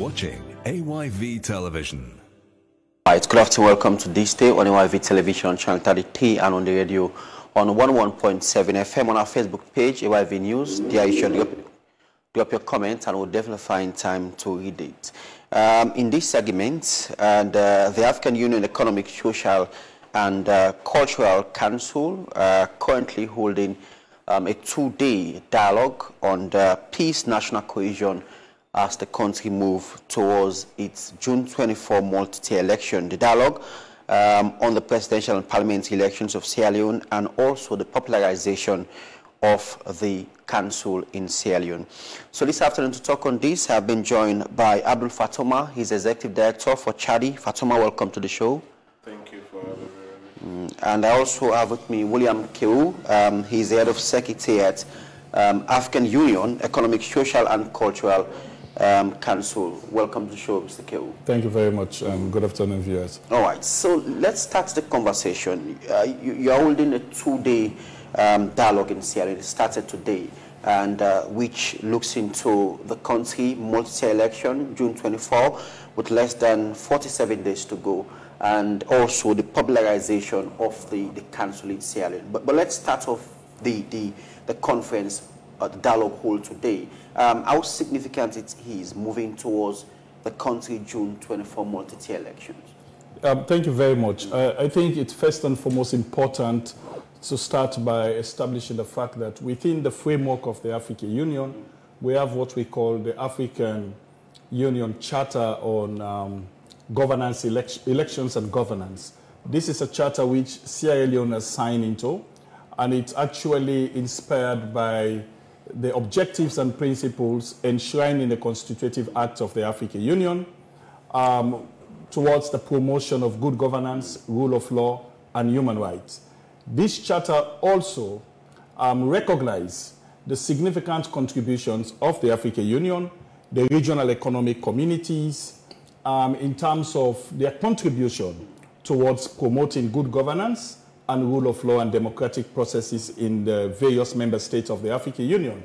watching AYV Television. Right, good afternoon, welcome to this day on AYV Television, Channel 33, and on the radio on 101.7 FM, on our Facebook page, AYV News. There you should drop your comments, and we'll definitely find time to read it. In this segment, the African Union Economic, Social, and Cultural Council currently holding a two-day dialogue on the peace, national cohesion, as the country moves towards its June 24 multi-tier election. The dialogue on the presidential and parliamentary elections of Sierra Leone, and also the popularization of the council in Sierra Leone. So this afternoon, to talk on this, I've been joined by Abdul Fatoma. He's Executive Director for Chadi. Fatoma, welcome to the show. Thank you for having me. And I also have with me William Keu. He's the Head of Secretariat, African Union Economic, Social, and Cultural Council. Welcome to the show, Mr. Keu. Thank you very much. Good afternoon, viewers. All right, so let's start the conversation. You're holding a two-day dialogue in Sierra Leone. It started today, and which looks into the country multi-tier election, June 24, with less than 47 days to go, and also the popularization of the council in Sierra Leone. But let's start off the conference, the dialogue hold today. How significant it is moving towards the country June 24 multi-tier elections? Thank you very much. I think it's first and foremost important to start by establishing the fact that within the framework of the African Union, we have what we call the African Union Charter on governance, elections and governance. This is a charter which Sierra Leone has signed into, and it's actually inspired by the objectives and principles enshrined in the Constitutive Act of the African Union towards the promotion of good governance, rule of law, and human rights. This charter also recognizes the significant contributions of the African Union, the regional economic communities, in terms of their contribution towards promoting good governance and rule of law and democratic processes in the various member states of the African Union.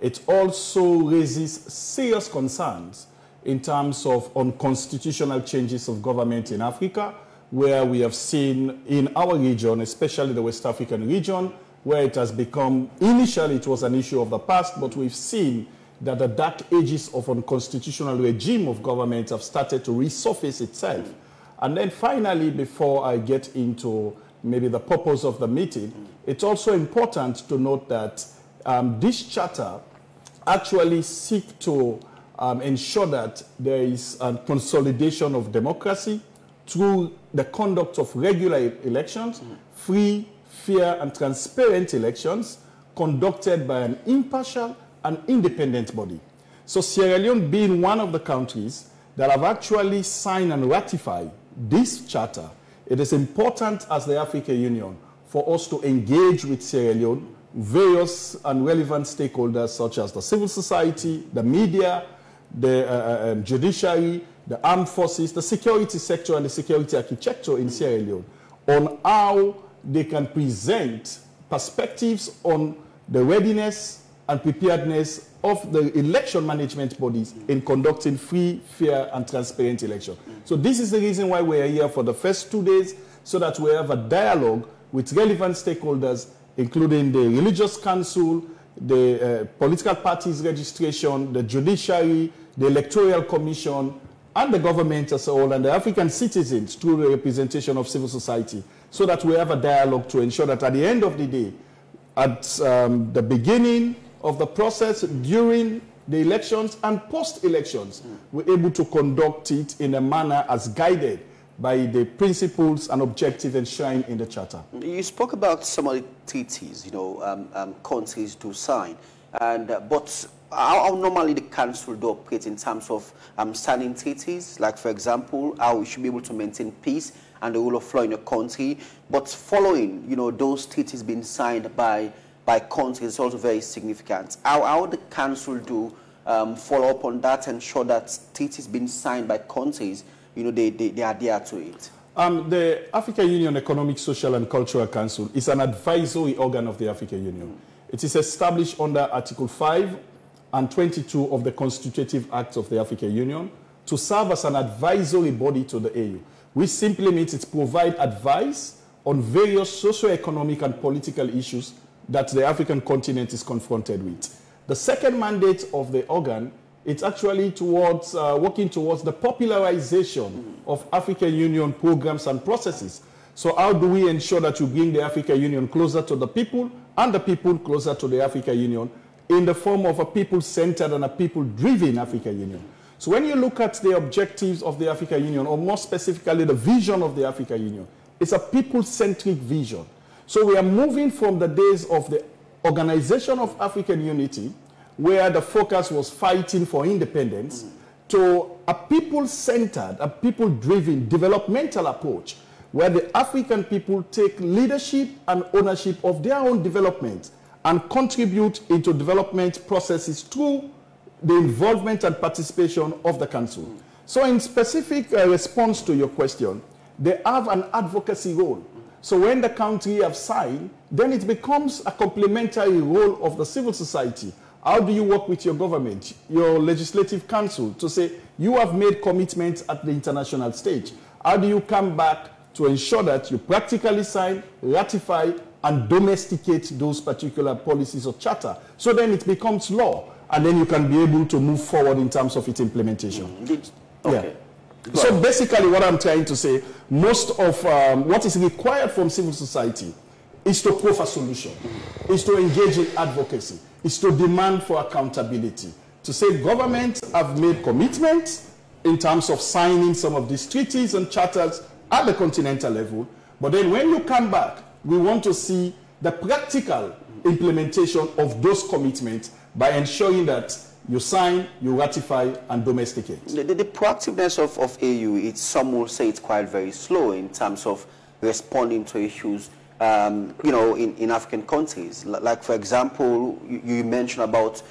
It also raises serious concerns in terms of unconstitutional changes of government in Africa, where we have seen in our region, especially the West African region, where it has become, initially it was an issue of the past, but we've seen that the dark ages of unconstitutional regime of government have started to resurface itself. And then finally, before I get into maybe the purpose of the meeting, it's also important to note that this charter actually seeks to ensure that there is a consolidation of democracy through the conduct of regular elections, free, fair, and transparent elections conducted by an impartial and independent body. So Sierra Leone being one of the countries that have actually signed and ratified this charter, it is important as the African Union for us to engage with Sierra Leone, various and relevant stakeholders such as the civil society, the media, the judiciary, the armed forces, the security sector, and the security architecture in Sierra Leone on how they can present perspectives on the readiness and preparedness of the election management bodies in conducting free, fair, and transparent elections. So this is the reason why we are here for the first 2 days, so that we have a dialogue with relevant stakeholders, including the Religious Council, the political parties registration, the judiciary, the Electoral Commission, and the government as a whole, and the African citizens through the representation of civil society, so that we have a dialogue to ensure that at the end of the day, at the beginning of the process, during the elections and post-elections, we're able to conduct it in a manner as guided by the principles and objectives enshrined in the Charter. You spoke about some of the treaties, countries do sign, but how normally the council do operate in terms of signing treaties, like for example, how we should be able to maintain peace and the rule of law in a country, but following, those treaties being signed by countries is also very significant. How the council do follow up on that and ensure that treaties being signed by countries, they adhere to it? The African Union Economic, Social and Cultural Council is an advisory organ of the African Union. It is established under Article 5 and 22 of the Constitutive Act of the African Union to serve as an advisory body to the AU, which simply means it provides advice on various socio-economic and political issues that the African continent is confronted with. The second mandate of the organ, it's actually towards working towards the popularization of African Union programs and processes. So how do we ensure that you bring the African Union closer to the people and the people closer to the African Union in the form of a people-centered and a people-driven African Union? So when you look at the objectives of the African Union, or more specifically the vision of the African Union, it's a people-centric vision. So we are moving from the days of the Organization of African Unity, where the focus was fighting for independence, to a people-centered, a people-driven developmental approach, where the African people take leadership and ownership of their own development and contribute into development processes through the involvement and participation of the Council. So in specific response to your question, they have an advocacy role. So when the country have signed, then it becomes a complementary role of the civil society. How do you work with your government, your legislative council, to say you have made commitments at the international stage? How do you come back to ensure that you practically sign, ratify, and domesticate those particular policies or charter? So then it becomes law, and then you can be able to move forward in terms of its implementation. Okay. Yeah. So basically what I'm trying to say, most of what is required from civil society is to proffer solution, is to engage in advocacy, is to demand for accountability, to say governments have made commitments in terms of signing some of these treaties and charters at the continental level, but then when you come back, we want to see the practical implementation of those commitments by ensuring that you sign, you ratify, and domesticate. The proactiveness of AU, some will say it's quite very slow in terms of responding to issues, you know, in African countries. Like, for example, you mentioned about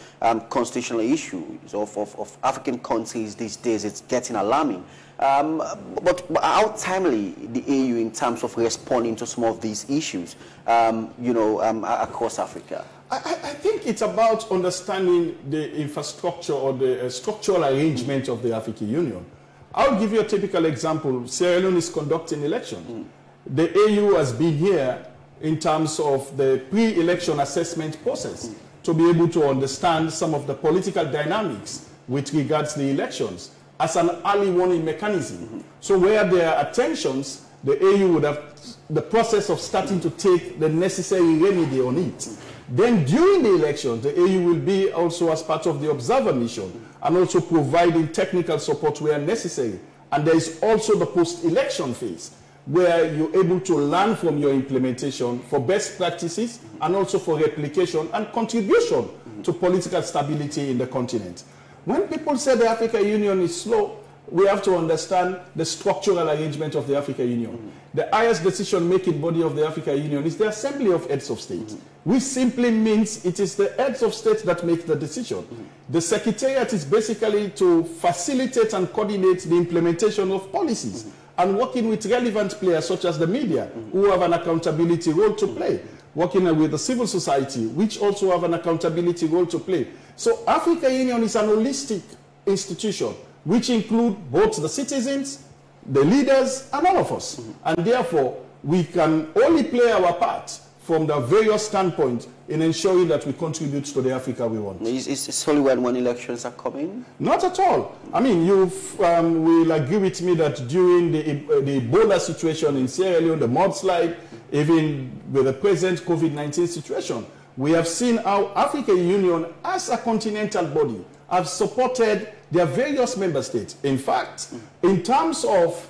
constitutional issues of African countries these days. It's getting alarming. But how timely the AU in terms of responding to some of these issues, you know, across Africa? I think it's about understanding the infrastructure or the structural arrangement of the African Union. I'll give you a typical example. Sierra Leone is conducting elections. The AU has been here in terms of the pre-election assessment process to be able to understand some of the political dynamics with regards to the elections as an early warning mechanism. So where there are attentions, the AU would have the process of starting to take the necessary remedy on it. Then during the elections, the AU will be also as part of the observer mission and also providing technical support where necessary. And there is also the post-election phase, where you're able to learn from your implementation for best practices and also for replication and contribution to political stability in the continent. When people say the African Union is slow, we have to understand the structural arrangement of the African Union. The highest decision-making body of the African Union is the Assembly of Heads of State, which simply means it is the heads of state that make the decision. The Secretariat is basically to facilitate and coordinate the implementation of policies and working with relevant players such as the media, who have an accountability role to play, working with the civil society, which also have an accountability role to play. So African Union is an holistic institution, which include both the citizens, the leaders, and all of us. And therefore, we can only play our part from the various standpoints in ensuring that we contribute to the Africa we want. Is only when elections are coming? Not at all. I mean, you will agree with me that during the Ebola situation in Sierra Leone, the mudslide, even with the present COVID-19 situation, we have seen how African Union, as a continental body, have supported their various member states. In fact, in terms of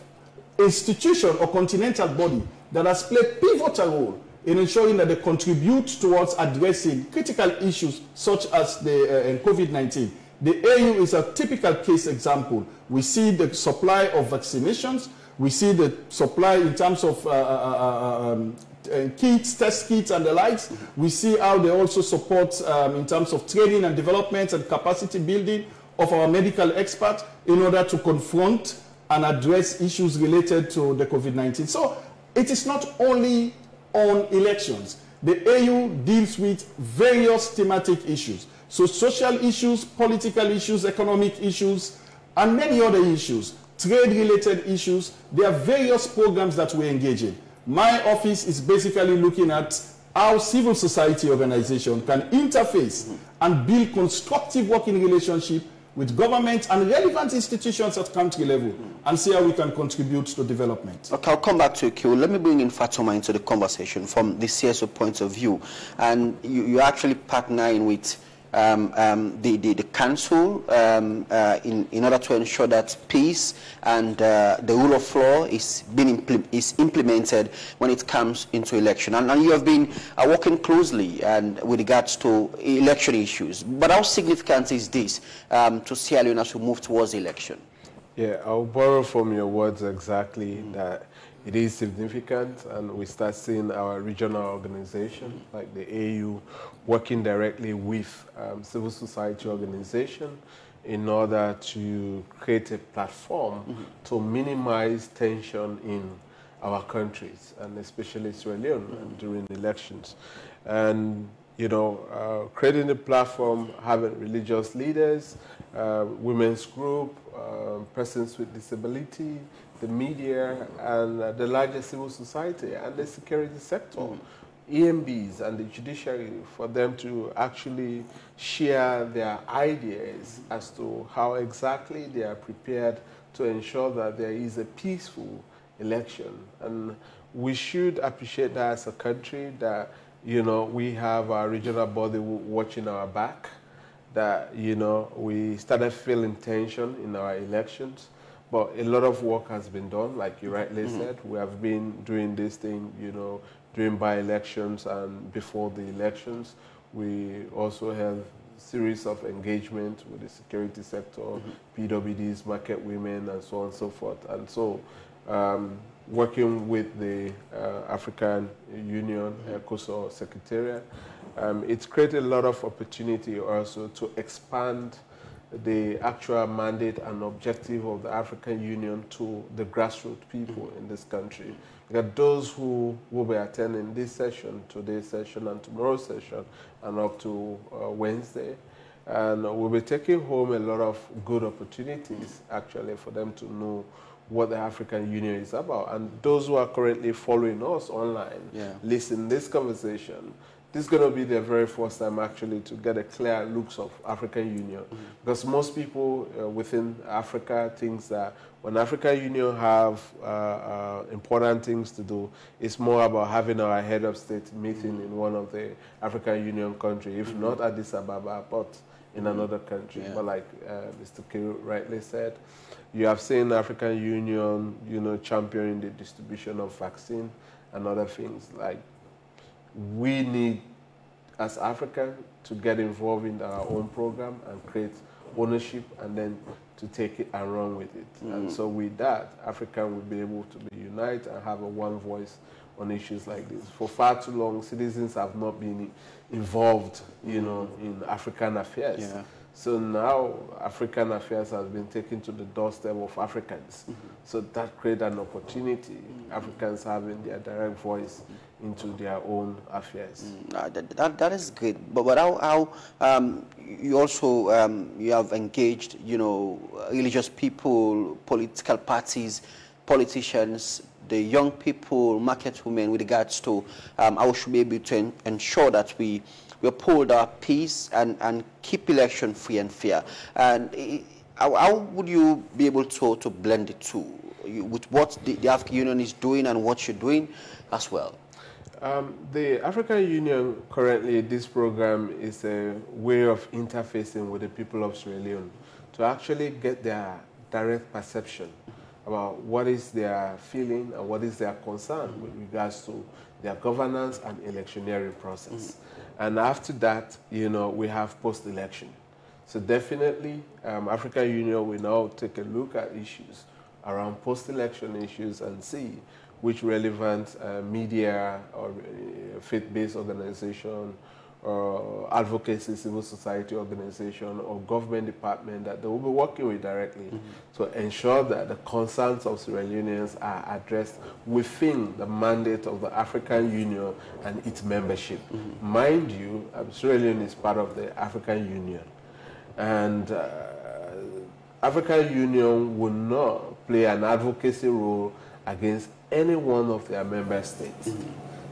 institution or continental body that has played pivotal role in ensuring that they contribute towards addressing critical issues such as the COVID-19. The AU is a typical case example. We see the supply of vaccinations. We see the supply in terms of kits, test kits and the likes. We see how they also support in terms of training and development and capacity building of our medical experts in order to confront and address issues related to the COVID-19. So it is not only on elections. The AU deals with various thematic issues. So social issues, political issues, economic issues, and many other issues, trade-related issues. There are various programs that we engage in. My office is basically looking at how civil society organizations can interface and build constructive working relationship with government and relevant institutions at country level and see how we can contribute to development. Okay, I'll come back to you. Let me bring in Fatuma into the conversation from the CSO point of view. And you're actually partnering with the council in order to ensure that peace and the rule of law is implemented when it comes into election. And you have been working closely with regards to election issues. But how significant is this to Sierra Leone as we move towards the election? Yeah, I'll borrow from your words exactly that it is significant, and we start seeing our regional organization like the AU working directly with civil society organization in order to create a platform to minimize tension in our countries, and especially Sierra Leone during elections. And you know, creating a platform, having religious leaders, women's group, persons with disability, the media, and the larger civil society, and the security sector, EMBs and the judiciary, for them to actually share their ideas as to how exactly they are prepared to ensure that there is a peaceful election. And we should appreciate that as a country, that you know, we have our regional body watching our back, that, you know, we started feeling tension in our elections, but a lot of work has been done, like you rightly said. We have been doing this thing, you know, during by-elections and before the elections. We also held a series of engagement with the security sector, PWDs, market women, and so on and so forth. And so, working with the African Union, Ecosocc Secretariat, it's created a lot of opportunity also to expand the actual mandate and objective of the African Union to the grassroots people in this country. Because those who will be attending this session, today's session and tomorrow's session, and up to Wednesday, and we'll be taking home a lot of good opportunities actually for them to know what the African Union is about. And those who are currently following us online, listen this conversation, this is going to be their very first time actually to get a clear looks of African Union. Because most people within Africa think that when African Union have important things to do, it's more about having our head of state meeting in one of the African Union countries, if not Addis Ababa, but in another country. But like Mr. Kiru rightly said, you have seen African Union, you know, championing the distribution of vaccine and other things. Like, we need, as Africa, to get involved in our own program and create ownership, and then to take it and run with it. And so with that, Africa will be able to be united and have a one voice on issues like this. For far too long, citizens have not been involved, you know, in African affairs. So now African affairs has been taken to the doorstep of Africans. So that created an opportunity, Africans having their direct voice into their own affairs. That is great. But how you also you have engaged, you know, religious people, political parties, politicians, the young people, market women, with regards to how we should be able to ensure that we uphold our peace and keep election free and fair. And how would you be able to blend the two with what the African Union is doing and what you're doing as well? The African Union currently, this program is a way of interfacing with the people of Sierra Leone to actually get their direct perception about what is their feeling and what is their concern with regards to their governance and electioneering process. And after that, you know, we have post-election. So definitely, African Union will now take a look at issues around post-election issues and see which relevant media or faith-based organization or advocacy civil society organization or government department that they will be working with directly to ensure that the concerns of Sierra Leoneans are addressed within the mandate of the African Union and its membership. Mind you, Sierra Leone is part of the African Union. And African Union will not play an advocacy role against any one of their member states.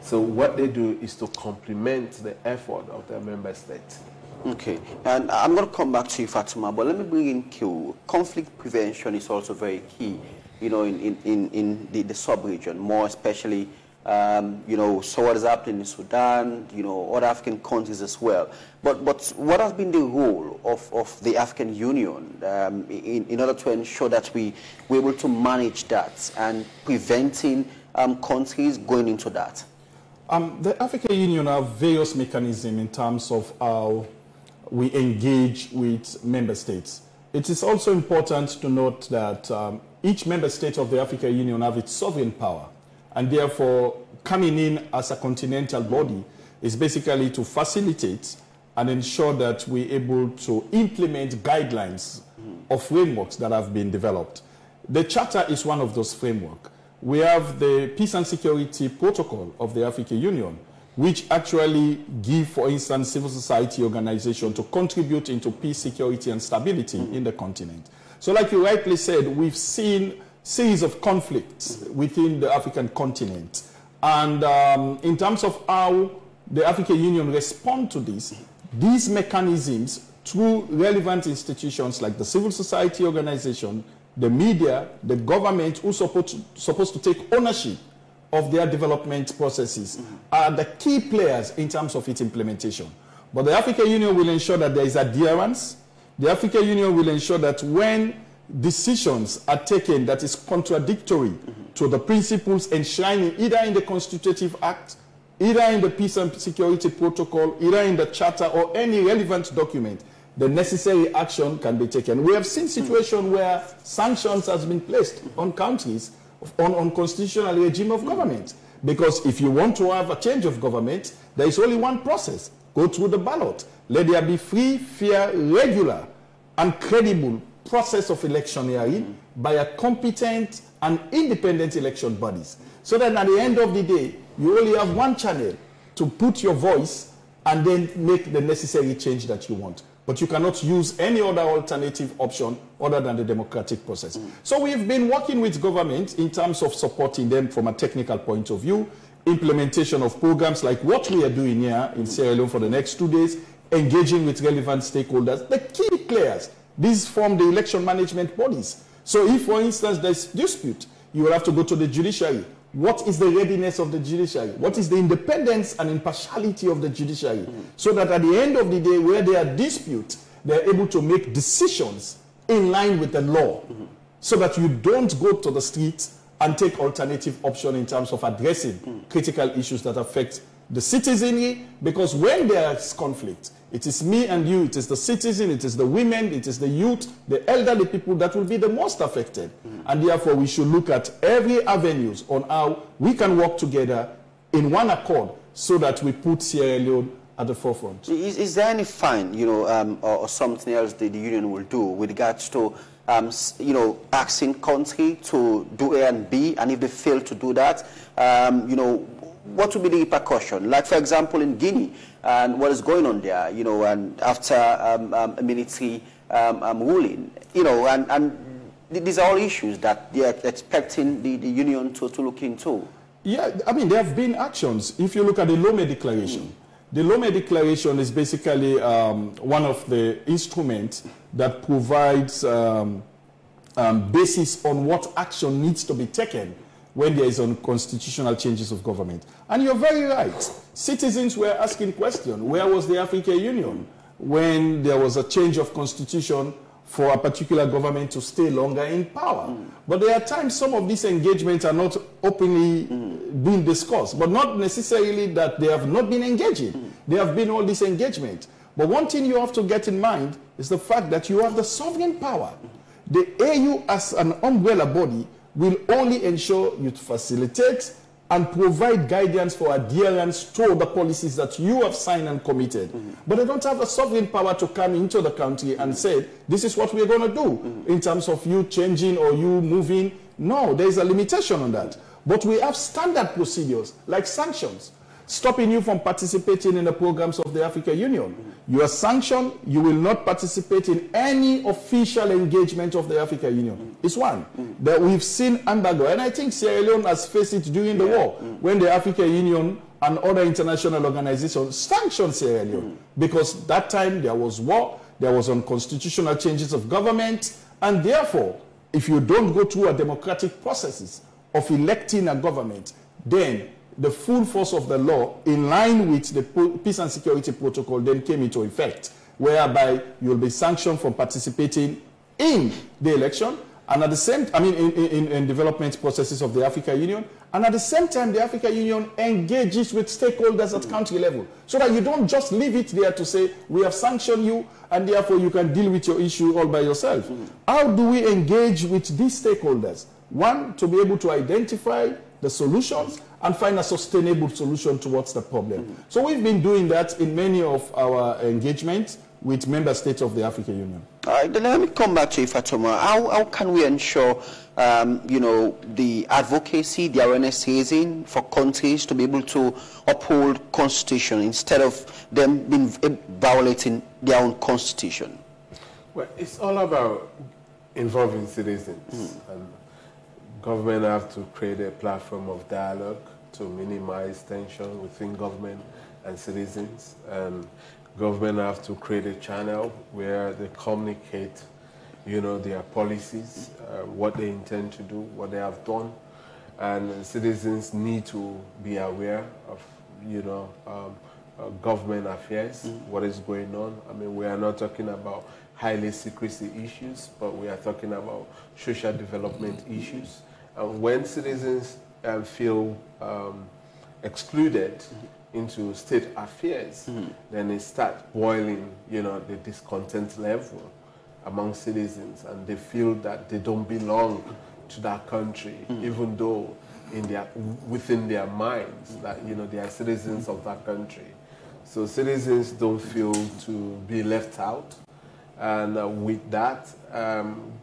So what they do is to complement the effort of their member states. Okay, and I'm going to come back to you, Fatima, but let me bring in Q. Conflict prevention is also very key, you know, in the sub-region, more especially, you know, so what is happening in Sudan, you know, other African countries as well. But what has been the role of the African Union in order to ensure that we're able to manage that and preventing countries going into that? The African Union have various mechanisms in terms of how we engage with member states. It is also important to note that each member state of the African Union have its sovereign power, and therefore coming in as a continental body is basically to facilitate and ensure that we're able to implement guidelines or frameworks that have been developed. The Charter is one of those frameworks. We have the Peace and Security Protocol of the African Union, which actually give, for instance, civil society organization to contribute into peace, security, and stability in the continent. So like you rightly said, we've seen series of conflicts within the African continent. And in terms of how the African Union respond to this, these mechanisms through relevant institutions like the civil society organization, the media, the government, who supposed to take ownership of their development processes, are the key players in terms of its implementation. But the African Union will ensure that there is adherence. The African Union will ensure that when decisions are taken that is contradictory to the principles enshrined either in the Constitutive Act, either in the Peace and Security Protocol, either in the Charter or any relevant document, the necessary action can be taken. We have seen situations where sanctions has been placed on countries on constitutional regime of government. Because if you want to have a change of government, there is only one process. Go through the ballot. Let there be free, fair, regular, and credible process of electioneering by a competent and independent election bodies. So that at the end of the day, you only have one channel to put your voice and then make the necessary change that you want. But you cannot use any other alternative option other than the democratic process. So we've been working with government in terms of supporting them from a technical point of view, implementation of programs like what we are doing here in Sierra Leone for the next 2 days, engaging with relevant stakeholders, the key players. These form the election management bodies. So if, for instance, there's dispute, you will have to go to the judiciary. What is the readiness of the judiciary? What is the independence and impartiality of the judiciary? So that at the end of the day, where there are disputes, they're able to make decisions in line with the law. So that you don't go to the streets and take alternative option in terms of addressing critical issues that affect the citizenry. Because when there is conflict, it is me and you, it is the citizen, it is the women, it is the youth, the elderly people that will be the most affected. And therefore, we should look at every avenues on how we can work together in one accord so that we put Sierra Leone at the forefront. Is there any fine, you know, or something else that the union will do with regards to, you know, asking country to do A and B, and if they fail to do that, you know, what would be the repercussion? Like, for example, in Guinea, and what is going on there, you know, and after a military ruling, you know, and these are all issues that they are expecting the union to look into. Yeah, I mean, there have been actions. If you look at the Leone Declaration, the Leone Declaration is basically one of the instruments that provides basis on what action needs to be taken when there is unconstitutional changes of government. And you're very right. Citizens were asking questions. Where was the African Union when there was a change of constitution for a particular government to stay longer in power? But there are times some of these engagements are not openly being discussed, but not necessarily that they have not been engaging. There have been all this engagement. But one thing you have to get in mind is the fact that you have the sovereign power. The AU as an umbrella body will only ensure you facilitate and provide guidance for adherence to the policies that you have signed and committed. But they don't have the sovereign power to come into the country and say, this is what we're going to do in terms of you changing or you moving. No, there is a limitation on that. But we have standard procedures like sanctions. stopping you from participating in the programs of the African Union. You are sanctioned, you will not participate in any official engagement of the African Union. It's one. That we've seen embargo, and I think Sierra Leone has faced it during the war, when the African Union and other international organizations sanctioned Sierra Leone, because that time there was war, there was unconstitutional changes of government, and therefore, if you don't go through a democratic processes of electing a government, then the full force of the law, in line with the Peace and Security Protocol, then came into effect, whereby you'll be sanctioned from participating in the election, and at the same, in development processes of the African Union, and at the same time, the African Union engages with stakeholders at country level, so that you don't just leave it there to say, we have sanctioned you, and therefore you can deal with your issue all by yourself. How do we engage with these stakeholders? One, to be able to identify the solutions and find a sustainable solution towards the problem. So we've been doing that in many of our engagements with member states of the African Union. All right, then let me come back to you, Fatuma. How can we ensure, the advocacy, the awareness raising for countries to be able to uphold constitution instead of them being violating their own constitution? Well, it's all about involving citizens. And government have to create a platform of dialogue to minimize tension within government and citizens. And government have to create a channel where they communicate, their policies, what they intend to do, what they have done. And citizens need to be aware of, government affairs, what is going on. I mean, we are not talking about highly secrecy issues, but we are talking about social development issues. And when citizens feel excluded into state affairs, then it starts boiling, the discontent level among citizens, and they feel that they don't belong to that country, even though within their minds that, they are citizens of that country. So citizens don't feel to be left out. And with that,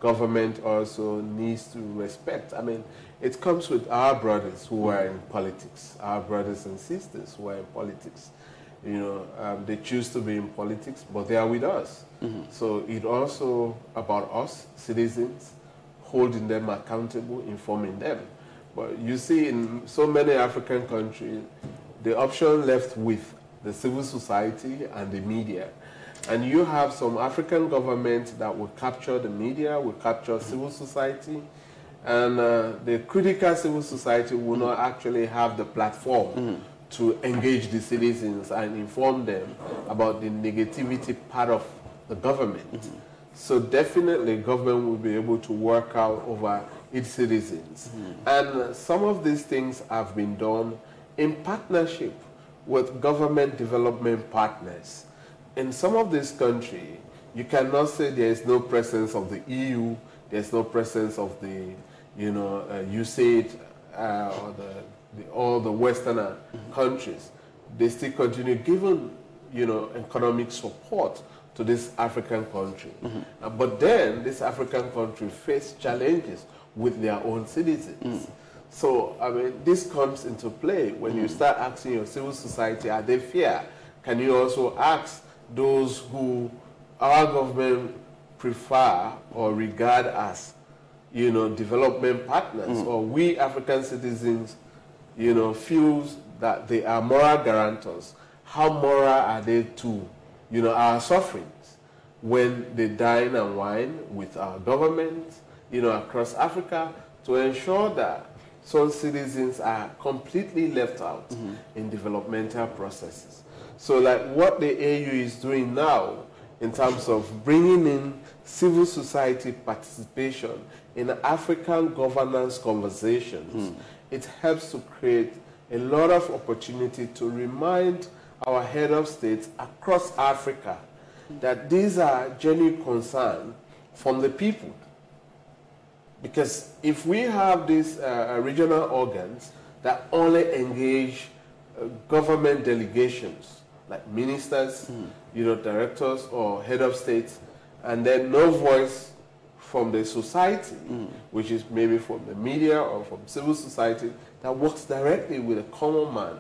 government also needs to respect. I mean, it comes with our brothers who are in politics, our brothers and sisters who are in politics. They choose to be in politics, but they are with us. So it's also about us, citizens, holding them accountable, informing them. But you see, in so many African countries, the option left with the civil society and the media. And you have some African governments that will capture the media, will capture civil society, and the critical civil society will not actually have the platform to engage the citizens and inform them about the negativity part of the government. So definitely government will be able to work out over its citizens. And some of these things have been done in partnership with government development partners. In some of these countries, you cannot say there is no presence of the EU, there's no presence of the, USAID or all the Western countries. They still continue giving, economic support to this African country. But then this African country face challenges with their own citizens. So, I mean, this comes into play when you start asking your civil society, are they fair? Can you also ask those who our government prefer or regard as, development partners, or we African citizens, feels that they are moral guarantors. How moral are they to, our sufferings when they dine and wine with our government, across Africa, to ensure that some citizens are completely left out in developmental processes. So like what the AU is doing now in terms of bringing in civil society participation in African governance conversations, it helps to create a lot of opportunity to remind our head of states across Africa that these are genuine concerns from the people. Because if we have these regional organs that only engage government delegations, like ministers, directors or head of states, and then no voice from the society, which is maybe from the media or from civil society, that works directly with a common man,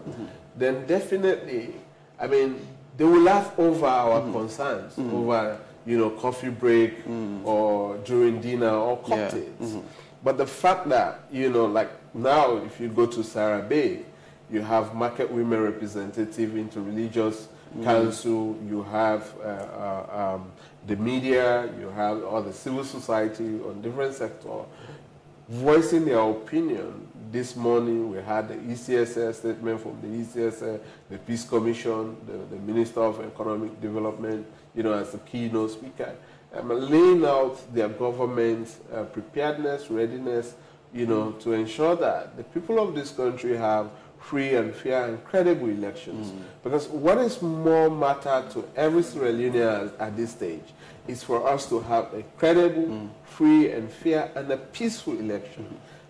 then definitely, I mean, they will laugh over our concerns, over, you know, coffee break or during dinner or cocktails. But the fact that, you know, like now, if you go to Sarah Bay, you have market women representative, interreligious council, you have the media, you have all the civil society on different sectors voicing their opinion. This morning we had the ECSL statement from the ECSL, the Peace Commission, the Minister of Economic Development, you know, as the keynote speaker, laying out their government's preparedness, readiness, you know, to ensure that the people of this country have free and fair and credible elections. Because what is more matter to every Sierra Leonean at this stage is for us to have a credible, free and fair and a peaceful election.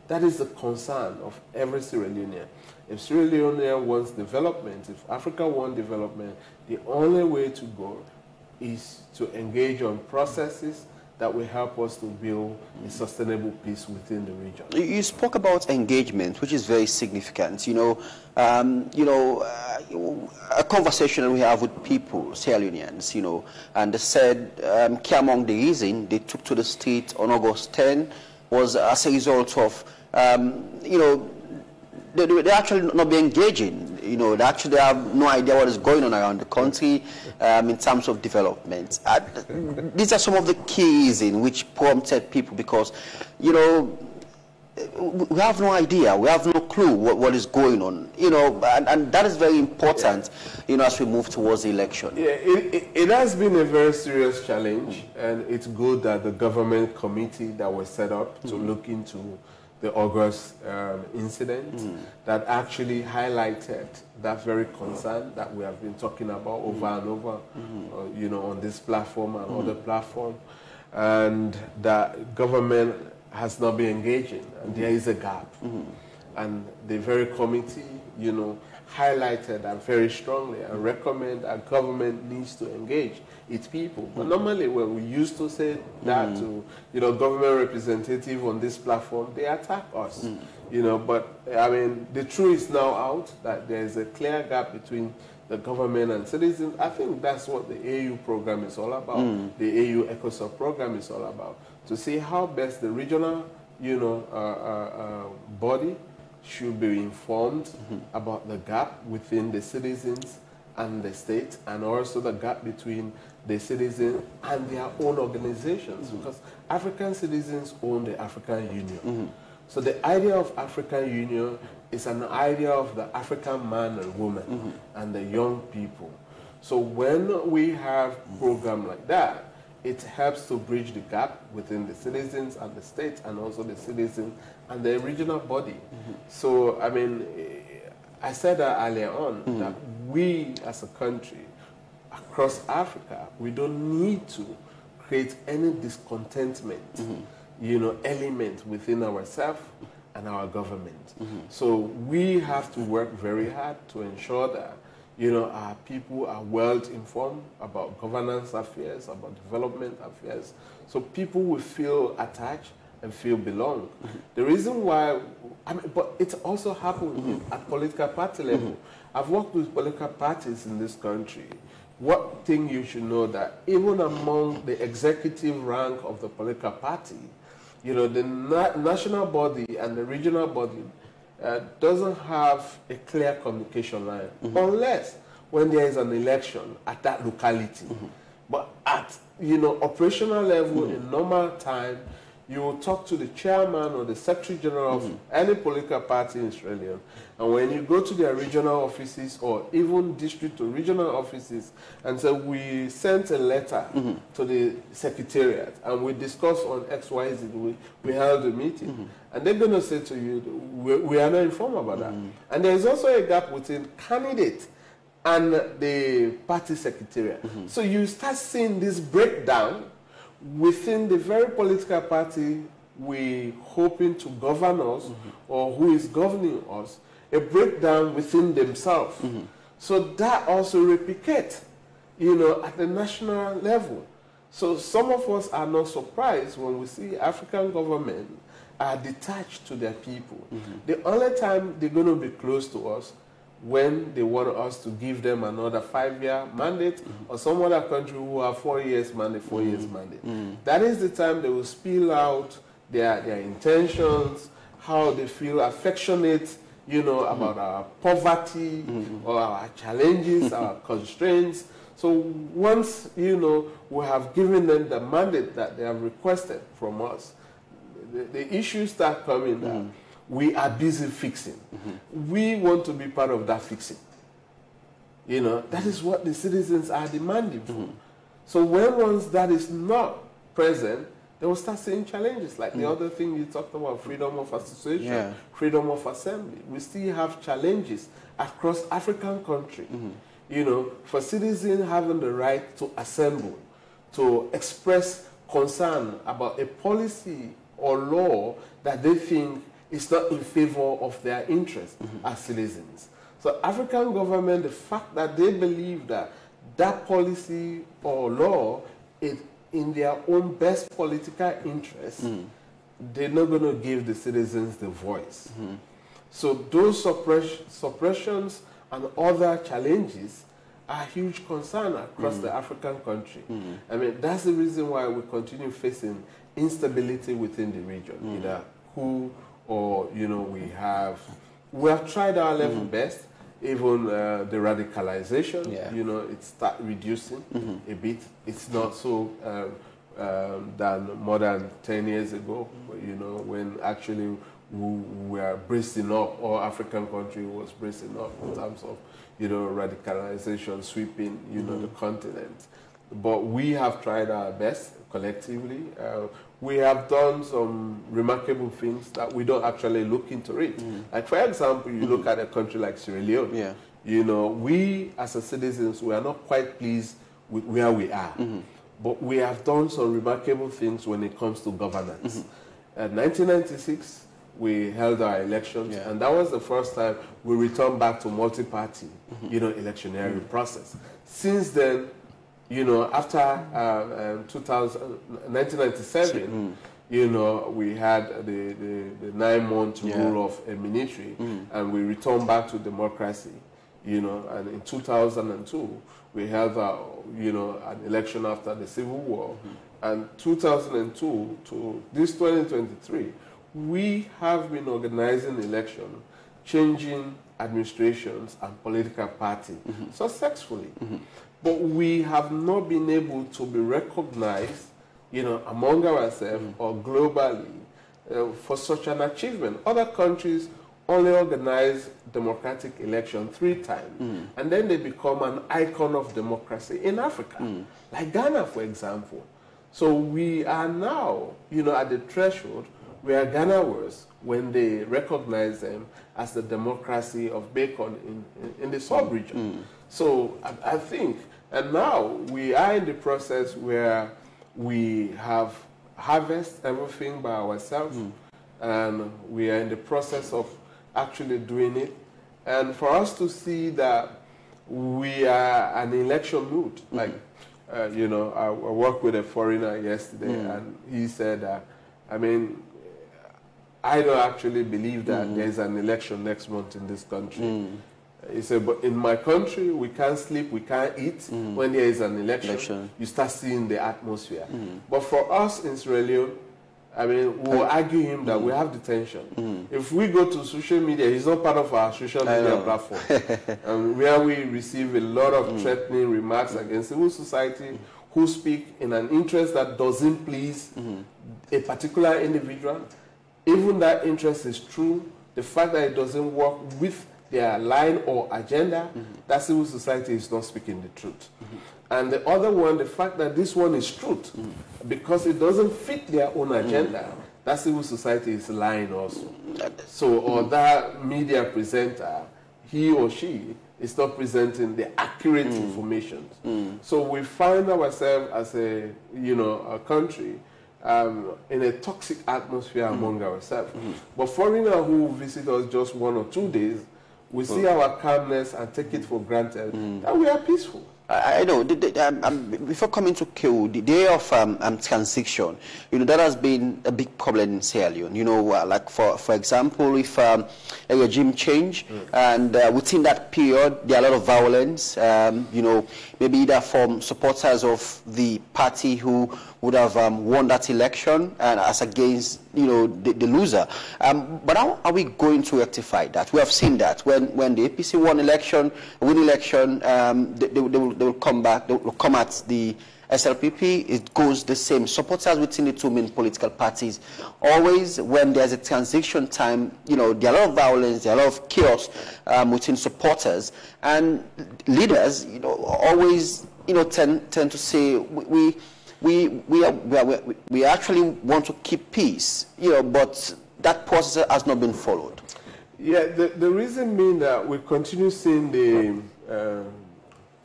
That is the concern of every Sierra Leonean. If Sierra Leone wants development, if Africa wants development, the only way to go is to engage on processes that will help us to build a sustainable peace within the region. You spoke about engagement, which is very significant. You know, a conversation we have with people, Sierra Leoneans, you know, and they said key among the reason they took to the street on August 10 was as a result of, you know, they actually not be engaging. You know, they actually have no idea what is going on around the country in terms of development. These are some of the key reasons which prompted people because, you know, we have no idea, we have no clue what is going on, you know, and that is very important, you know, as we move towards the election. Yeah, it has been a very serious challenge, and it's good that the government committee that was set up to look into the August incident that actually highlighted that very concern that we have been talking about over and over, you know, on this platform and other platforms, and that government has not been engaging, and there is a gap. And the very committee, you know, highlighted that very strongly and recommend that government needs to engage its people. But normally when we used to say that to, you know, government representative on this platform, they attack us, you know, but I mean, the truth is now out that there is a clear gap between the government and citizens. I think that's what the AU program is all about. The AU Ecosocc program is all about, to see how best the regional, you know, body should be informed about the gap within the citizens and the state, and also the gap between the citizens and their own organizations, because African citizens own the African Union. So the idea of African Union is an idea of the African man and woman and the young people. So when we have a program like that, it helps to bridge the gap within the citizens and the state, and also the citizens and the regional body. So, I mean, I said that earlier on, that we as a country, across Africa, we don't need to create any discontentment, you know, element within ourselves and our government. So we have to work very hard to ensure that, you know, our people are well informed about governance affairs, about development affairs, so people will feel attached and feel belong. The reason why, I mean, but it also happens at political party level. I've worked with political parties in this country. What thing you should know that even among the executive rank of the political party, you know, the national body and the regional body doesn't have a clear communication line, unless when there is an election at that locality. But at, you know, operational level in normal time, you will talk to the chairman or the secretary general of any political party in Australia. And when you go to their regional offices or even district or regional offices and say, we sent a letter to the secretariat and we discussed on XYZ, we held a meeting. And they're going to say to you, we are not informed about that. And there is also a gap between candidate and the party secretariat. So you start seeing this breakdown within the very political party we hoping to govern us, or who is governing us, a breakdown within themselves. So that also replicates, you know, at the national level. So some of us are not surprised when we see African government are detached to their people. The only time they're going to be close to us when they want us to give them another 5-year mandate, or some other country who have 4 years mandate, 4 years mandate. That is the time they will spill out their intentions, how they feel affectionate, you know, about our poverty or our challenges, our constraints. So once, you know, we have given them the mandate that they have requested from us, the issues start coming that we are busy fixing. We want to be part of that fixing. You know, that is what the citizens are demanding for. So once that is not present, they will start seeing challenges, like the other thing you talked about, freedom of association, freedom of assembly. We still have challenges across African countries. You know, for citizens having the right to assemble, to express concern about a policy or law that they think is not in favor of their interests as citizens. So African government, the fact that they believe that that policy or law is in their own best political interest, they're not going to give the citizens the voice. So those suppressions and other challenges are a huge concern across the African country. I mean, that's the reason why we continue facing instability within the region. Either coup or, you know, we have tried our level best. Even the radicalization, you know, it start reducing a bit. It's not so than more than 10 years ago, you know, when actually we were bracing up, or African country was bracing up in terms of, you know, radicalization sweeping, you know, the continent. But we have tried our best collectively. We have done some remarkable things that we don't actually look into it. Like, for example, you look at a country like Sierra Leone. You know, we as a citizens, we are not quite pleased with where we are. But we have done some remarkable things when it comes to governance. In 1996, we held our elections, and that was the first time we returned back to multi-party, you know, electionary process. Since then, you know, after 1997, you know, we had the 9-month rule of a military, and we returned back to democracy, you know, and in 2002, we held, you know, an election after the Civil War, and 2002 to this 2023, we have been organizing elections, changing administrations and political parties successfully. But we have not been able to be recognized, you know, among ourselves or globally for such an achievement. Other countries only organize democratic election 3 times, and then they become an icon of democracy in Africa, like Ghana, for example. So we are now, you know, at the threshold where Ghana was when they recognized them as the democracy of Bacon in the sub-region. So I think, and now we are in the process where we have harvested everything by ourselves, and we are in the process of actually doing it. And for us to see that we are an election mood, like, you know, I worked with a foreigner yesterday, and he said, I mean, I don't actually believe that there's an election next month in this country. He said, but in my country, we can't sleep, we can't eat. When there is an election, you start seeing the atmosphere. But for us in Sierra Leone, I mean, we'll argue him that we have the tension. If we go to social media, he's not part of our social media platform, where we receive a lot of threatening remarks against civil society who speak in an interest that doesn't please a particular individual. Even that interest is true, the fact that it doesn't work with their line or agenda, that civil society is not speaking the truth. And the other one, the fact that this one is truth, because it doesn't fit their own agenda, that civil society is lying also. So, or that media presenter, he or she is not presenting the accurate information. So we find ourselves as a, you know, a country in a toxic atmosphere among ourselves. But foreigners who visit us just 1 or 2 days, we see our calmness and take it for granted that we are peaceful. I know. Before coming to Q, the day of transition, that has been a big problem in Sierra Leone. Like for example, if a regime change, and within that period, there are a lot of violence. Maybe either from supporters of the party who would have won that election, and as against the loser. But how are we going to rectify that? We have seen that when the APC win election, they will come back, they will come at the SLPP. It goes the same. Supporters within the two main political parties, always when there's a transition time, there are a lot of violence, there are a lot of chaos within supporters, and leaders, always, tend to say we actually want to keep peace, but that process has not been followed. Yeah, the reason being that we continue seeing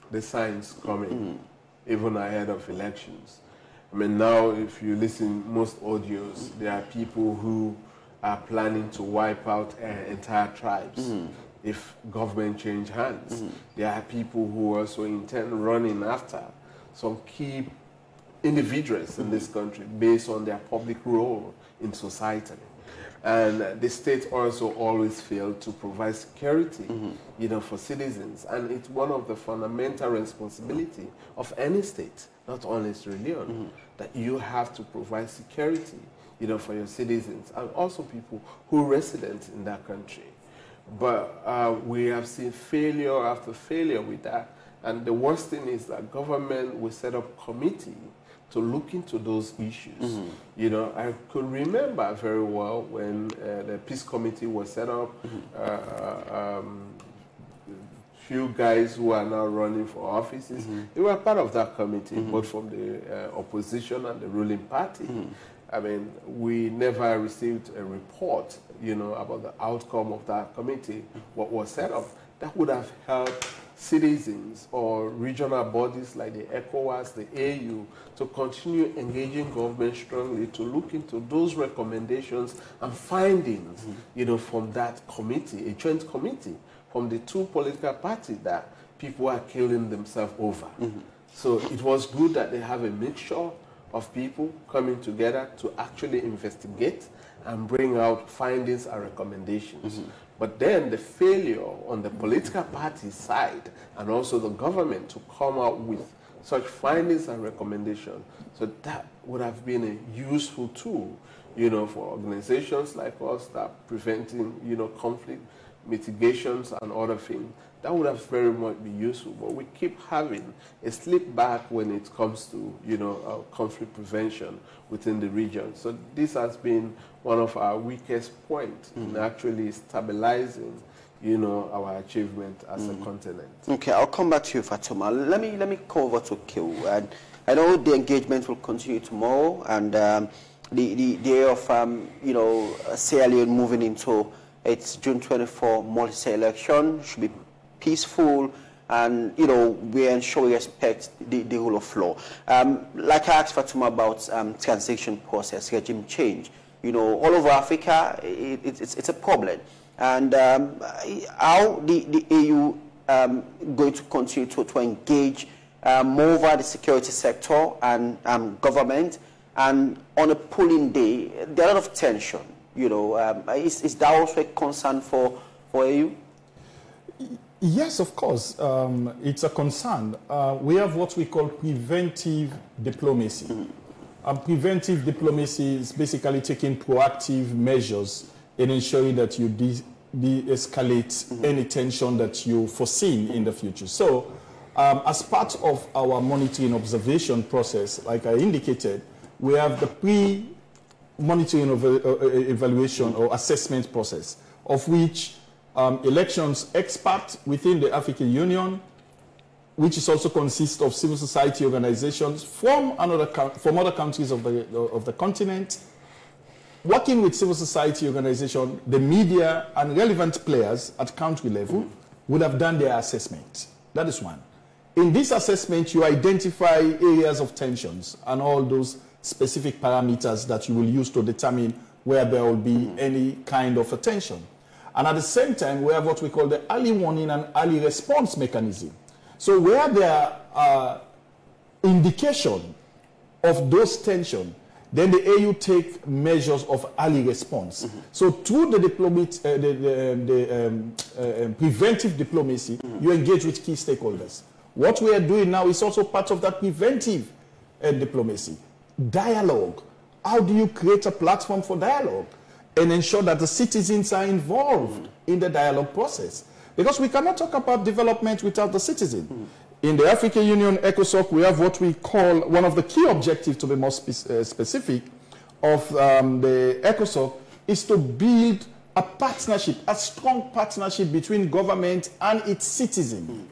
the signs coming, even ahead of elections. I mean, now if you listen most audios, there are people who are planning to wipe out entire tribes if government change hands. There are people who also intend running after some key individuals in this country based on their public role in society. And the state also always failed to provide security, for citizens. And it's one of the fundamental responsibility of any state, not only Sierra Leone, that you have to provide security, for your citizens and also people who are resident in that country. But we have seen failure after failure with that. And the worst thing is that government will set up committee to look into those issues. I could remember very well when the peace committee was set up, few guys who are now running for offices, they were part of that committee, both from the opposition and the ruling party. I mean, we never received a report, about the outcome of that committee, what was set up. That would have helped citizens or regional bodies like the ECOWAS, the AU, to continue engaging government strongly to look into those recommendations and findings, from that committee, a joint committee from the two political parties that people are killing themselves over. So it was good that they have a mixture of people coming together to actually investigate and bring out findings and recommendations. But then the failure on the political party side and also the government to come out with such findings and recommendations, so that would have been a useful tool, for organizations like us that preventing, conflict mitigations and other things. That would have very much been useful. But we keep having a slip back when it comes to, conflict prevention within the region. So this has been one of our weakest points in actually stabilizing, our achievement as a continent. Okay, I'll come back to you, Fatuma. Let me go over to Q. And I know the engagement will continue tomorrow, and the day of, Sierra Leone moving into its June 24 multi-state election should be peaceful, and we ensure we respect the rule of law. Like I asked Fatuma about transition process, regime change, all over Africa, it's a problem. And how the AU going to continue to engage more over the security sector and government, and on a polling day, there are a lot of tension. Is that also a concern for AU? Yes, of course. It's a concern. We have what we call preventive diplomacy. Preventive diplomacy is basically taking proactive measures in ensuring that you de-escalate any tension that you foresee in the future. So, as part of our monitoring observation process, like I indicated, we have the pre-monitoring evaluation or assessment process, of which elections experts within the African Union, which is also consists of civil society organizations from other countries of the continent, working with civil society organizations, the media, and relevant players at country level would have done their assessment. That is one. In this assessment, you identify areas of tensions and all those specific parameters that you will use to determine where there will be any kind of a tension. And at the same time, we have what we call the early warning and early response mechanism. So where there are indication of those tensions, then the AU take measures of early response. So through the preventive diplomacy, you engage with key stakeholders. What we are doing now is also part of that preventive diplomacy. Dialogue. How do you create a platform for dialogue and ensure that the citizens are involved in the dialogue process? Because we cannot talk about development without the citizen. In the African Union Ecosocc, we have what we call one of the key objectives, to be more specific, of the Ecosocc is to build a partnership, a strong partnership between government and its citizen.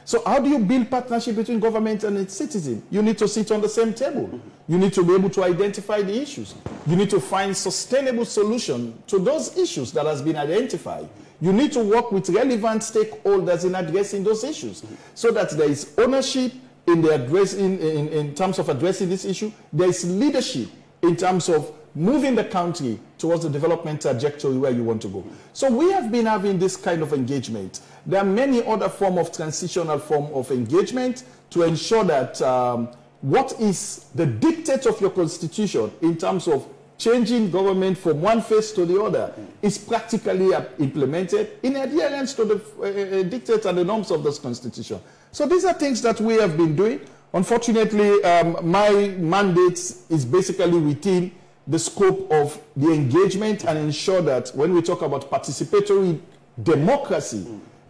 So how do you build partnership between government and its citizen? You need to sit on the same table. You need to be able to identify the issues. You need to find sustainable solution to those issues that has been identified. You need to work with relevant stakeholders in addressing those issues so that there is ownership in terms of addressing this issue. There is leadership in terms of moving the country towards the development trajectory where you want to go. So we have been having this kind of engagement. There are many other transitional form of engagement to ensure that what is the dictate of your constitution in terms of changing government from one phase to the other is practically implemented in adherence to the dictates and the norms of this constitution. So these are things that we have been doing. Unfortunately, my mandate is basically within the scope of the engagement and ensure that when we talk about participatory democracy,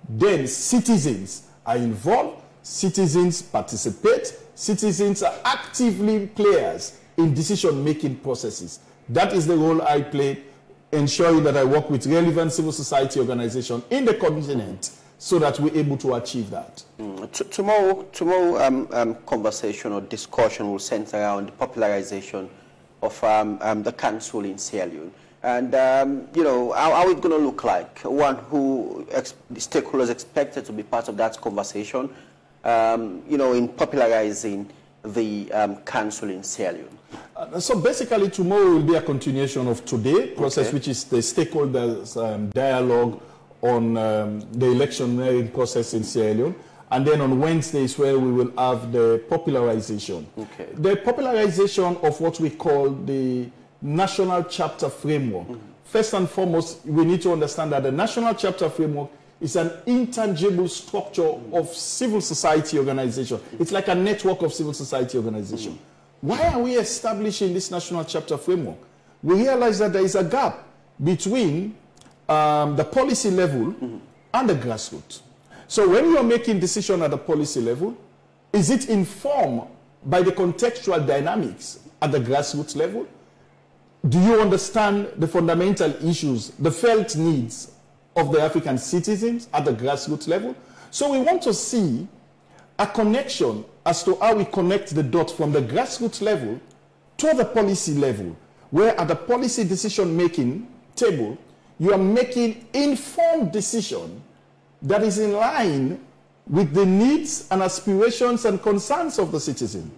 then citizens are involved, citizens participate, citizens are actively players in decision-making processes. That is the role I play, ensuring that I work with relevant civil society organizations in the continent so that we're able to achieve that. Tomorrow conversation or discussion will center around the popularization of the council in Sierra Leone. And, you know, how it's going to look like? One who the stakeholders expected to be part of that conversation, you know, in popularizing the council in Sierra Leone. So basically tomorrow will be a continuation of today's process, which is the stakeholders dialogue on the election process in Sierra Leone. And then on Wednesday is where we will have the popularization. The popularization of what we call the national chapter framework. First and foremost, we need to understand that the national chapter framework is an intangible structure of civil society organization. It's like a network of civil society organization. Why are we establishing this national chapter framework? We realize that there is a gap between the policy level and the grassroots. So when you are making decisions at the policy level, is it informed by the contextual dynamics at the grassroots level? Do you understand the fundamental issues, the felt needs of the African citizens at the grassroots level? So we want to see a connection as to how we connect the dots from the grassroots level to the policy level, where at the policy decision-making table, you are making informed decision that is in line with the needs and aspirations and concerns of the citizen.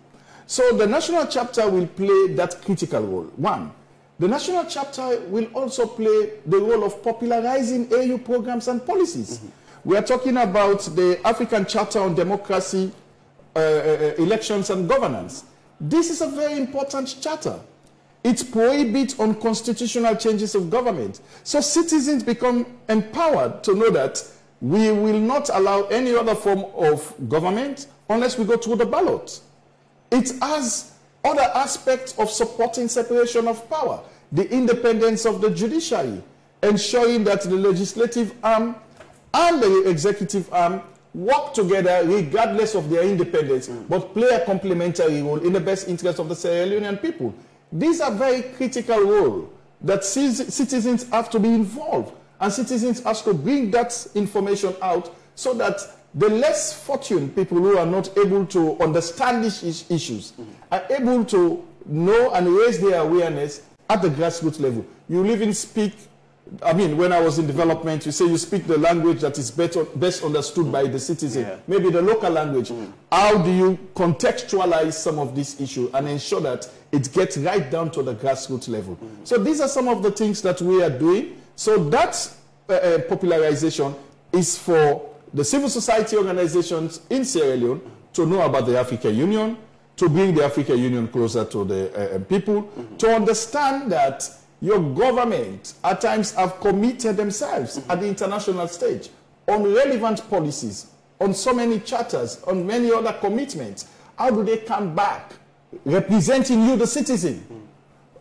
So the national chapter will play that critical role. One, the national chapter will also play the role of popularizing AU programs and policies. We are talking about the African Charter on Democracy, Elections and Governance. This is a very important charter. It prohibits unconstitutional changes of government. So citizens become empowered to know that we will not allow any other form of government unless we go through the ballot. It has other aspects of supporting separation of power, the independence of the judiciary, ensuring that the legislative arm and the executive arm work together regardless of their independence, but play a complementary role in the best interest of the Sierra Leonean people. These are very critical roles that citizens have to be involved, and citizens have to bring that information out so that the less fortunate people who are not able to understand these issues are able to know and raise their awareness at the grassroots level. You even speak, I mean, when I was in development, you say you speak the language that is best understood by the citizen, maybe the local language. How do you contextualize some of these issues and ensure that it gets right down to the grassroots level? So these are some of the things that we are doing. So that popularization is for the civil society organizations in Sierra Leone to know about the African Union, to bring the African Union closer to the people, to understand that your government at times have committed themselves at the international stage on relevant policies, on so many charters, on many other commitments. How do they come back representing you, the citizen,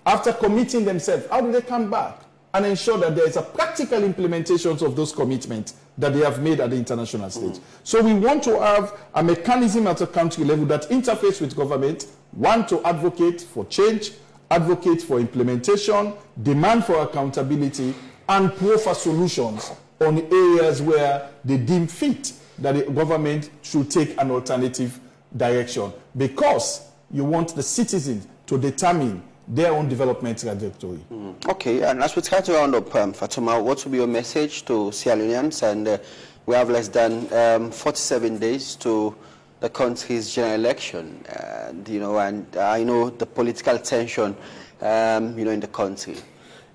after committing themselves? How do they come back and ensure that there is a practical implementation of those commitments that they have made at the international stage? So we want to have a mechanism at a country level that interfaces with government, one, to advocate for change, advocate for implementation, demand for accountability, and proffer solutions on areas where they deem fit that the government should take an alternative direction, because you want the citizens to determine their own development trajectory. Okay, and as we try to round up, Fatuma, what will be your message to Sierra Leoneans? And we have less than 47 days to the country's general election, and and I know the political tension, in the country.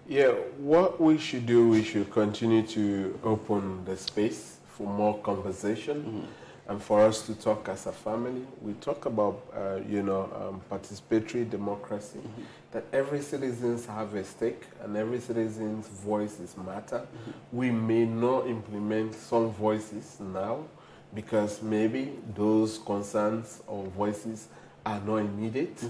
Yeah, what we should do, we should continue to open the space for more conversation, and for us to talk as a family. We talk about, participatory democracy, that every citizen have a stake and every citizen's voices matter. We may not implement some voices now because maybe those concerns or voices are not immediate,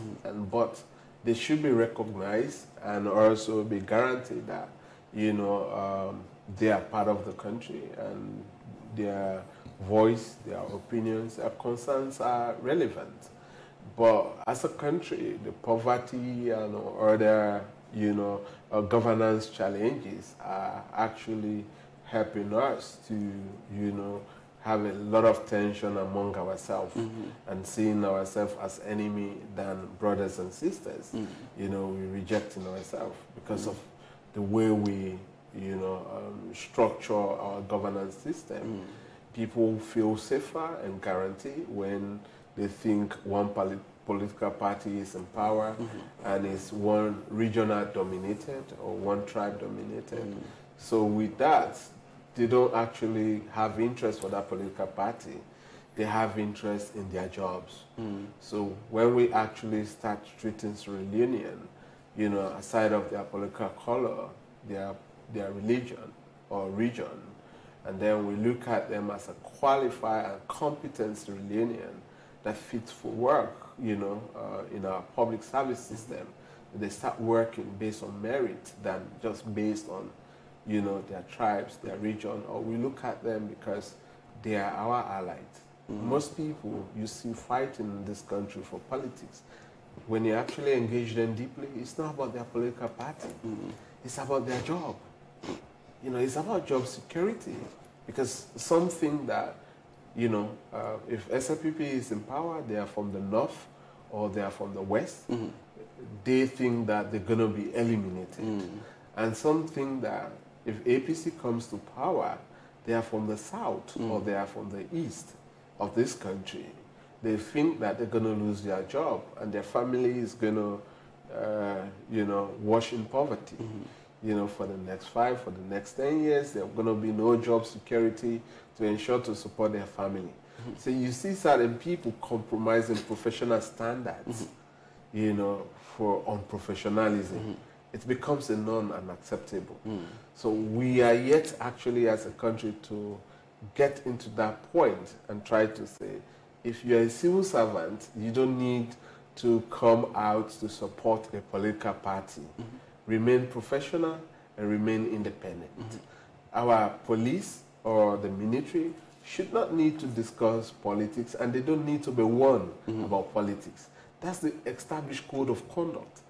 but they should be recognized and also be guaranteed that, they are part of the country and their voice, their opinions, their concerns are relevant. But as a country, the poverty and other, governance challenges are actually helping us to, have a lot of tension among ourselves and seeing ourselves as enemy than brothers and sisters. We're rejecting ourselves because of the way we, structure our governance system. People feel safer and guaranteed when they think one political party is in power and is one regional dominated or one tribe dominated. So with that, they don't actually have interest for that political party. They have interest in their jobs. So when we actually start treating Sierra Leonean, aside of their political color, their religion or region, and then we look at them as a qualified and competent Sierra Leonean that fits for work, in our public service system, they start working based on merit than just based on their tribes, their region, or we look at them because they are our allies. Most people you see fighting in this country for politics, when you actually engage them deeply, it's not about their political party. It's about their job. It's about job security, because something that, if SLPP is in power, they are from the north or they are from the west, they think that they're going to be eliminated. And something that if APC comes to power, they are from the south or they are from the east of this country. They think that they're going to lose their job and their family is going to, wash in poverty. For the next 5, for the next 10 years, there's going to be no job security to ensure to support their family. So you see certain people compromising professional standards, on professionalism. It becomes a norm and acceptable. So we are yet actually as a country to get into that point and try to say, if you're a civil servant, you don't need to come out to support a political party. Remain professional and remain independent. Our police or the military should not need to discuss politics, and they don't need to be warned about politics. That's the established code of conduct,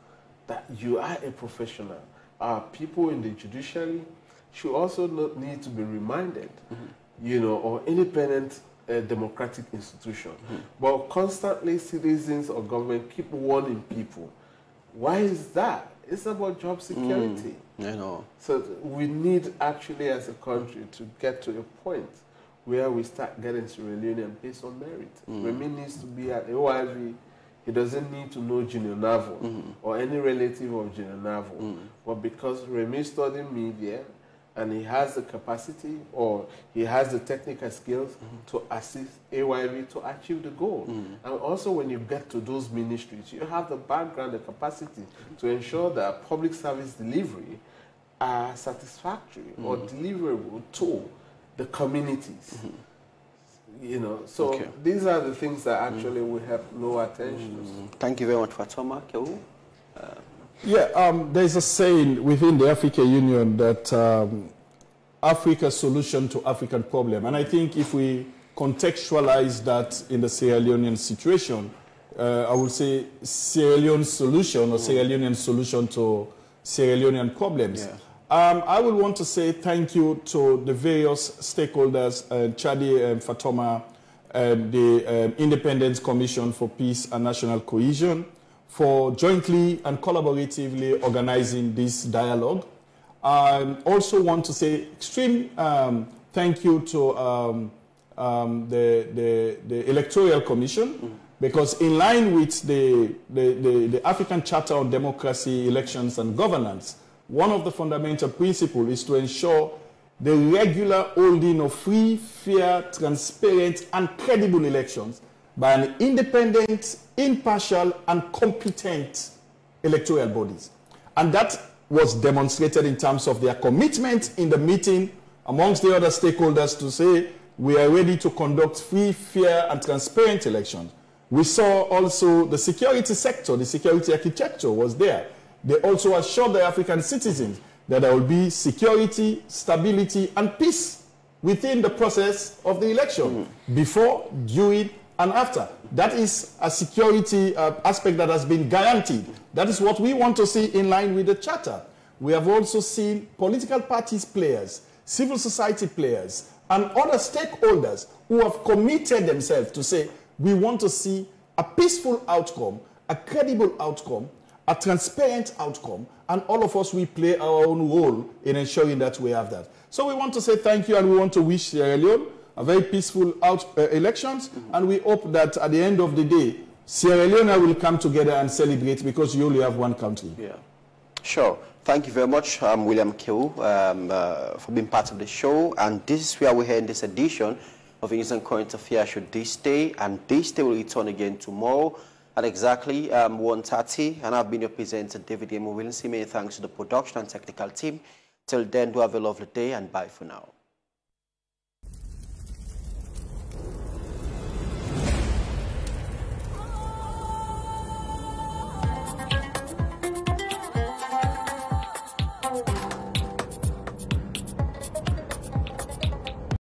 that you are a professional. Our people in the judiciary should also not need to be reminded, or independent democratic institution. But constantly citizens or government keep warning people. Why is that? It's about job security. So we need actually as a country to get to a point where we start getting Sierra Leonean based on merit. Remy needs to be at OIV. He doesn't need to know Junior Naval or any relative of Junior Naval. But because Remy studied media and he has the capacity or he has the technical skills to assist AYV to achieve the goal. And also when you get to those ministries, you have the background, the capacity to ensure that public service delivery are satisfactory or deliverable to the communities. You know, so these are the things that actually we have no attention. Thank you very much, Fatoma. There's a saying within the African Union that Africa's solution to African problem. And I think if we contextualize that in the Sierra Leonean situation, I would say Sierra Leone's solution or Sierra Leonean solution to Sierra Leonean problems. I would want to say thank you to the various stakeholders, Chadi and Fatoma, the Independence Commission for Peace and National Cohesion, for jointly and collaboratively organizing this dialogue. I also want to say extreme thank you to the Electoral Commission, because in line with the African Charter on Democracy, Elections and Governance, one of the fundamental principles is to ensure the regular holding of free, fair, transparent and credible elections by an independent, impartial and competent electoral bodies. And that was demonstrated in terms of their commitment in the meeting amongst the other stakeholders to say we are ready to conduct free, fair and transparent elections. We saw also the security sector, the security architecture was there. They also assured the African citizens that there will be security, stability and peace within the process of the election, before, during and after. That is a security aspect that has been guaranteed. That is what we want to see in line with the Charter. We have also seen political parties players, civil society players, and other stakeholders who have committed themselves to say, we want to see a peaceful outcome, a credible outcome, a transparent outcome, and all of us, we play our own role in ensuring that we have that. So we want to say thank you, and we want to wish Sierra Leone a very peaceful elections, and we hope that at the end of the day, Sierra Leone will come together and celebrate, because you only have one country. Yeah, sure. Thank you very much, William Kewu, for being part of the show. And this is where we end this edition of News and Current Affairs Should This Day. And this day will return again tomorrow at exactly 1:30. And I've been your presenter, David M. Williams. Many thanks to the production and technical team. Till then, do have a lovely day and bye for now.